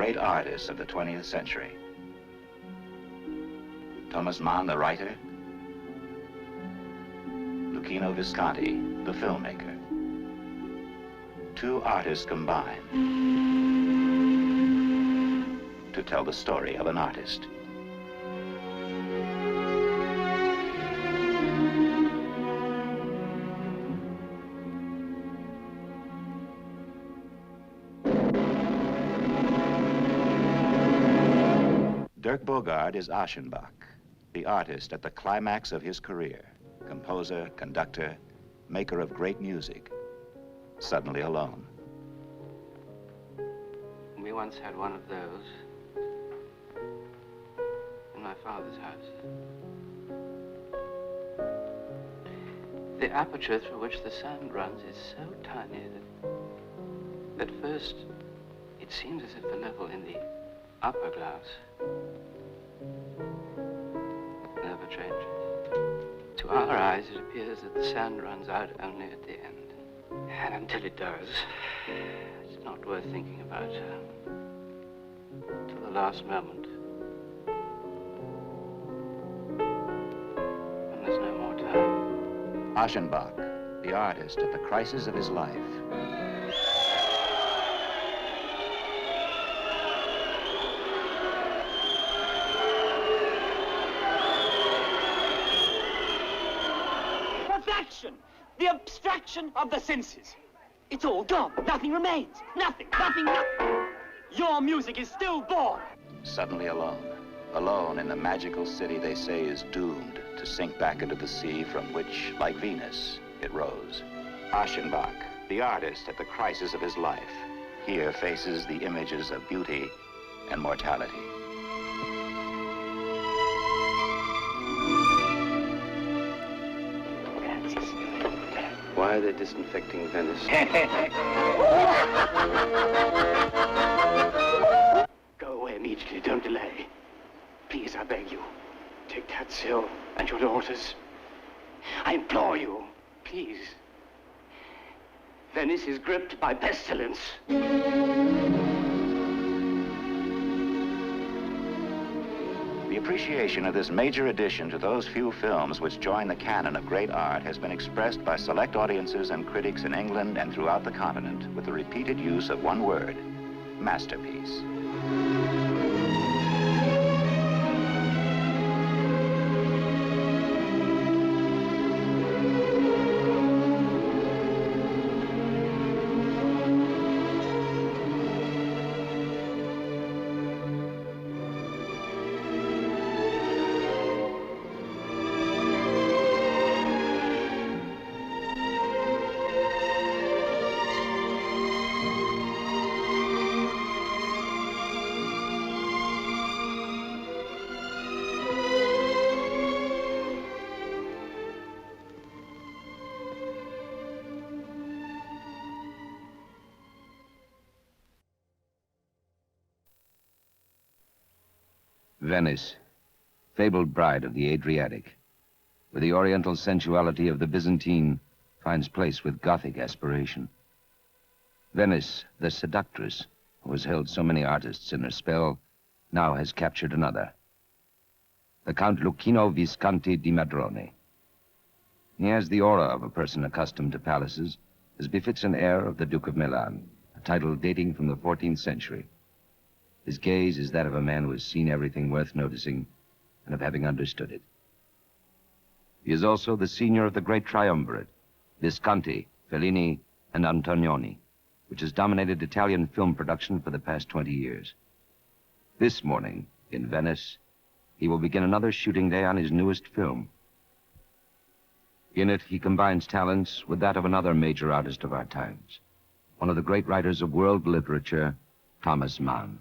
great artists of the 20th century. Thomas Mann, the writer. Luchino Visconti, the filmmaker. Two artists combined to tell the story of an artist. Dirk Bogarde is Aschenbach, the artist at the climax of his career, composer, conductor, maker of great music, suddenly alone. We once had one of those in my father's house. The aperture through which the sound runs is so tiny that at first it seems as if the level in the upper glass never changes. To our eyes, it appears that the sand runs out only at the end. And until it does, it's not worth thinking about till the last moment. And there's no more time. Aschenbach, the artist at the crisis of his life. The abstraction of the senses. It's all gone. Nothing remains. Nothing, nothing, nothing. Your music is still born. Suddenly alone. Alone in the magical city they say is doomed to sink back into the sea from which, like Venus, it rose. Aschenbach, the artist at the crisis of his life, here faces the images of beauty and mortality. Why are they disinfecting Venice? Go away immediately, don't delay. Please, I beg you. Take Tadzio and your daughters. I implore you, please. Venice is gripped by pestilence. The appreciation of this major addition to those few films which join the canon of great art has been expressed by select audiences and critics in England and throughout the continent with the repeated use of one word: masterpiece. Venice, fabled bride of the Adriatic, where the oriental sensuality of the Byzantine finds place with Gothic aspiration. Venice, the seductress, who has held so many artists in her spell, now has captured another, the Count Luchino Visconti di Madrone. He has the aura of a person accustomed to palaces, as befits an heir of the Duke of Milan, a title dating from the 14th century. His gaze is that of a man who has seen everything worth noticing and of having understood it. He is also the senior of the great triumvirate, Visconti, Fellini, and Antonioni, which has dominated Italian film production for the past 20 years. This morning, in Venice, he will begin another shooting day on his newest film. In it, he combines talents with that of another major artist of our times, one of the great writers of world literature, Thomas Mann.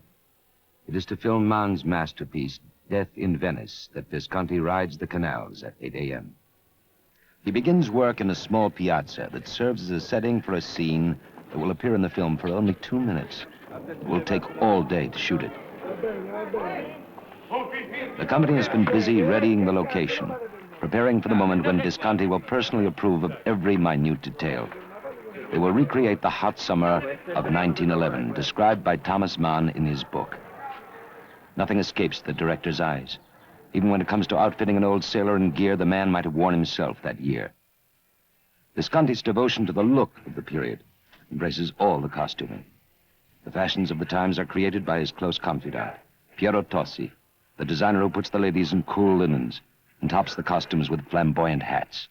It is to film Mann's masterpiece, Death in Venice, that Visconti rides the canals at 8 a.m. He begins work in a small piazza that serves as a setting for a scene that will appear in the film for only 2 minutes. It will take all day to shoot it. The company has been busy readying the location, preparing for the moment when Visconti will personally approve of every minute detail. they will recreate the hot summer of 1911, described by Thomas Mann in his book. Nothing escapes the director's eyes. Even when it comes to outfitting an old sailor in gear the man might have worn himself that year. Visconti's devotion to the look of the period embraces all the costuming. The fashions of the times are created by his close confidant, Piero Tossi, the designer who puts the ladies in cool linens and tops the costumes with flamboyant hats.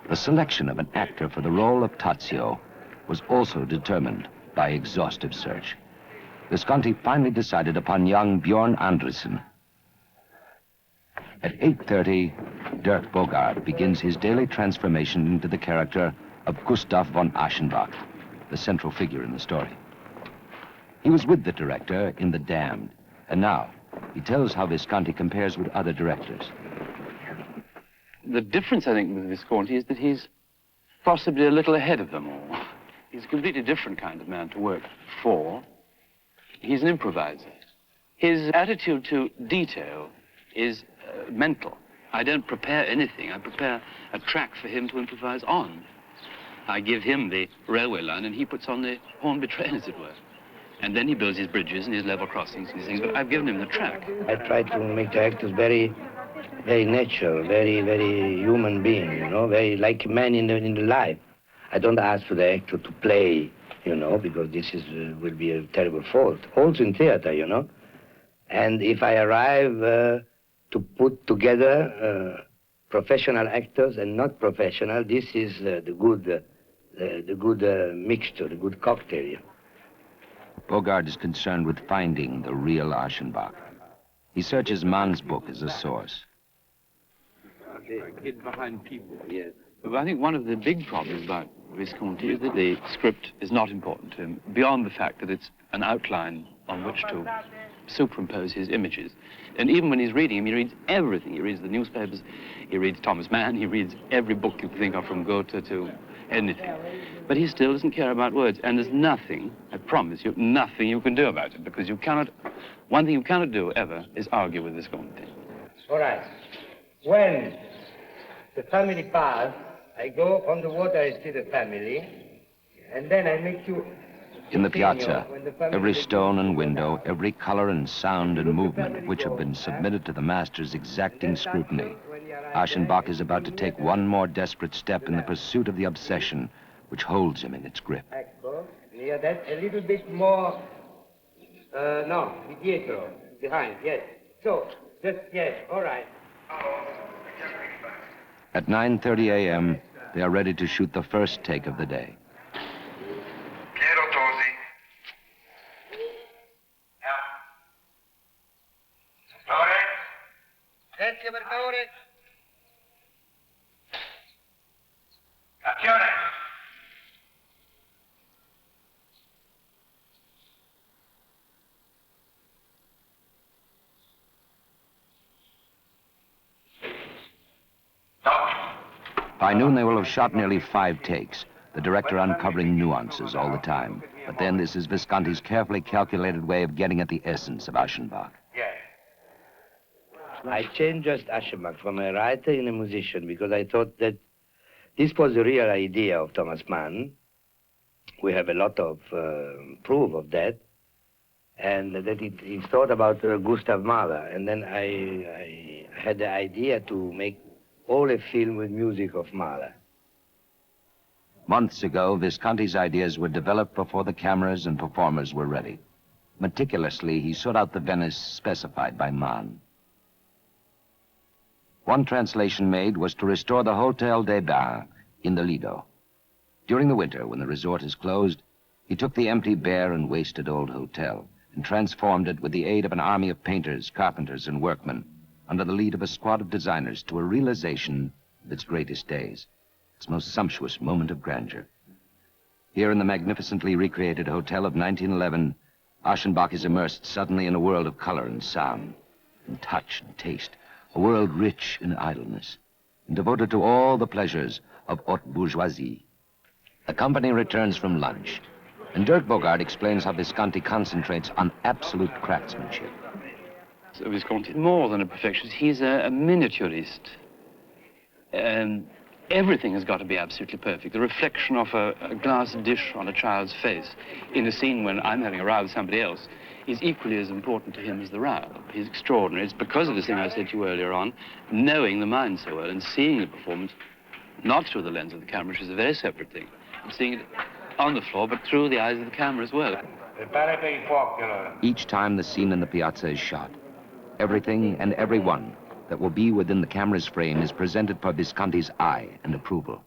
The selection of an actor for the role of Tadzio was also determined by exhaustive search. Visconti finally decided upon young Bjorn Andresen. At 8:30, Dirk Bogarde begins his daily transformation into the character of Gustav von Aschenbach, the central figure in the story. He was with the director in The Damned, and now he tells how Visconti compares with other directors. The difference, I think, with Visconti is that he's possibly a little ahead of them all. He's a completely different kind of man to work for. He's an improviser. His attitude to detail is mental. I don't prepare anything. I prepare a track for him to improvise on. I give him the railway line, and he puts on the Hornby train, as it were. And then he builds his bridges and his level crossings and these things, but I've given him the track. I try to make the actors very natural, very human being, you know, very like a man in the life. I don't ask for the actor to play, you know, because this will be a terrible fault. Also in theater, you know. And if I arrive to put together professional actors and not professional, this is the good mixture, the good cocktail. Bogarde is concerned with finding the real Aschenbach. He searches Mann's book as a source. Hid behind people. Yes. But I think one of the big problems about Visconti is that the script is not important to him, beyond the fact that it's an outline on which to superimpose his images. And even when he's reading him, he reads everything. He reads the newspapers, he reads Thomas Mann, he reads every book you can think of, from Goethe to anything. But he still doesn't care about words. And there's nothing, I promise you, nothing you can do about it, because you cannot, one thing you cannot do ever is argue with Visconti. All right. When the family pass, I go on the water, I see the family, and then I make you... In the piazza, every stone and window, every color and sound and movement of which have been submitted to the master's exacting scrutiny, Aschenbach is about to take one more desperate step in the pursuit of the obsession which holds him in its grip. Near that, a little bit more, no, dietro, behind, yes. So, just, yes, all right. At 9:30 a.m., they are ready to shoot the first take of the day. Silenzio, per favore. Azione! By noon, they will have shot nearly 5 takes, the director uncovering nuances all the time. But then this is Visconti's carefully calculated way of getting at the essence of Aschenbach. I changed just Aschenbach from a writer in a musician because I thought that this was the real idea of Thomas Mann. We have a lot of proof of that. And that he thought about Gustav Mahler. And then I had the idea to make all a film with music of Mahler. Months ago, Visconti's ideas were developed before the cameras and performers were ready. Meticulously, he sought out the Venice specified by Mann. One translation made was to restore the Hotel des Bains in the Lido. During the winter, when the resort is closed, he took the empty, bare, and wasted old hotel and transformed it with the aid of an army of painters, carpenters, and workmen under the lead of a squad of designers to a realization of its greatest days, its most sumptuous moment of grandeur. Here in the magnificently recreated hotel of 1911, Aschenbach is immersed suddenly in a world of color and sound, and touch and taste, a world rich in idleness, and devoted to all the pleasures of haute bourgeoisie. The company returns from lunch, and Dirk Bogarde explains how Visconti concentrates on absolute craftsmanship. So Visconti is more than a perfectionist. He's a miniaturist. Everything has got to be absolutely perfect. The reflection of a glass dish on a child's face in a scene when I'm having a row with somebody else is equally as important to him as the row. He's extraordinary. It's because of this thing I said to you earlier on, knowing the mind so well and seeing the performance, not through the lens of the camera, which is a very separate thing, and seeing it on the floor, but through the eyes of the camera as well. Each time the scene in the piazza is shot, everything and everyone that will be within the camera's frame is presented for Visconti's eye and approval.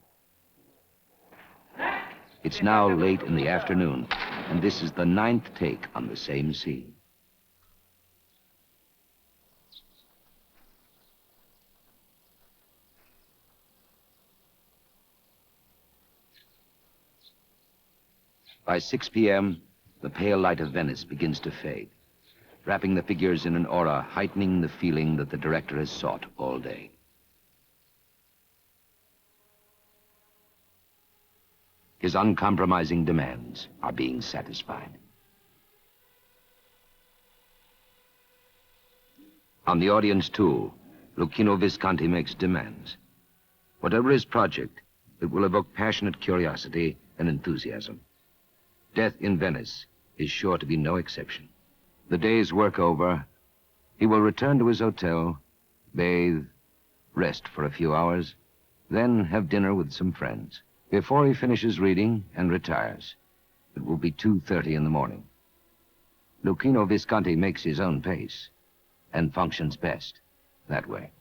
It's now late in the afternoon, and this is the 9th take on the same scene. By 6 p.m., the pale light of Venice begins to fade, wrapping the figures in an aura, heightening the feeling that the director has sought all day. His uncompromising demands are being satisfied. On the audience, too, Luchino Visconti makes demands. Whatever his project, it will evoke passionate curiosity and enthusiasm. Death in Venice is sure to be no exception. The day's work over, he will return to his hotel, bathe, rest for a few hours, then have dinner with some friends. Before he finishes reading and retires, it will be 2:30 in the morning. Luchino Visconti makes his own pace and functions best that way.